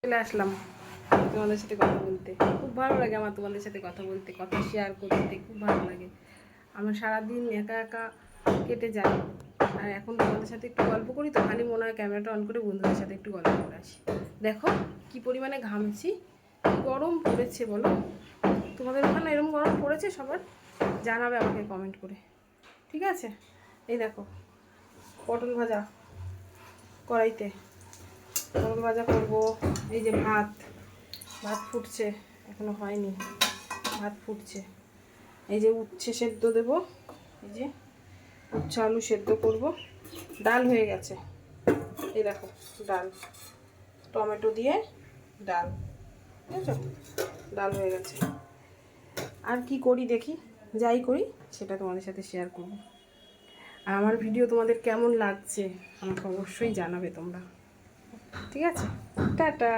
চলে আসলাম তোমাদের সাথে কথা বলতে। খুব ভালো লাগে আমার তোমাদের সাথে কথা বলতে, কথা শেয়ার করতে খুব ভালো লাগে। আমার সারাদিন একা একা কেটে যায়, আর এখন তোমাদের সাথে একটু গল্প করি তো খালি মনে হয় ক্যামেরাটা অন করে বন্ধুদের সাথে একটু গল্প করে আসি। দেখো কি পরিমাণে ঘামছি, গরম পড়েছে বলো। তোমাদের ওখানে এরকম গরম পড়েছে? সবার জানাবে আমাকে কমেন্ট করে, ঠিক আছে? এই দেখো পটল ভাজা কড়াইতে, পটল ভাজা করবো। এই যে ভাত ফুটছে, এখনো হয়নি, ভাত ফুটছে। এই যে উচ্ছে সেদ্ধ দেবো, এই যে উচ্ছে আলু সেদ্ধ করব। ডাল হয়ে গেছে, এই দেখো ডাল, টমেটো দিয়ে ডাল, বুঝেছো? ডাল হয়ে গেছে। আর কি করি দেখি, যাই করি সেটা তোমাদের সাথে শেয়ার করব। আর আমার ভিডিও তোমাদের কেমন লাগছে আমাকে অবশ্যই জানাবে তোমরা, ঠিক আছে? টাটা।